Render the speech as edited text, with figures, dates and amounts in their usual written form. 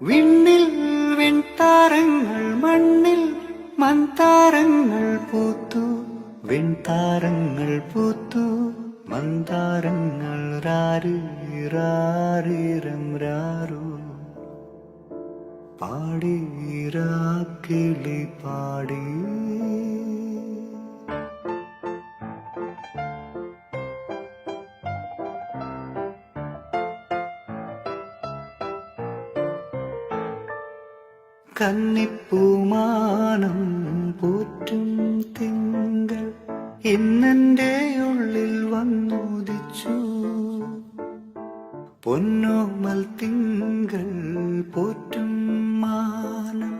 വിണ്ണിൽ വെൺതാരങ്ങൾ മണ്ണിൽ മന്താരങ്ങൾ പൂത്തു വെൺതാരങ്ങൾ പൂത്തു മന്താരങ്ങൾ രാരി രാരിരം രാരു പാടി രാക്കിളി പാടി കന്നിപ്പൂമാനം പോറ്റും തിങ്കൾ ഇന്നെന്റെ ഉള്ളിൽ വന്നുദിച്ചു പൊന്നോമൽ തിങ്കൾ പോറ്റും മാനം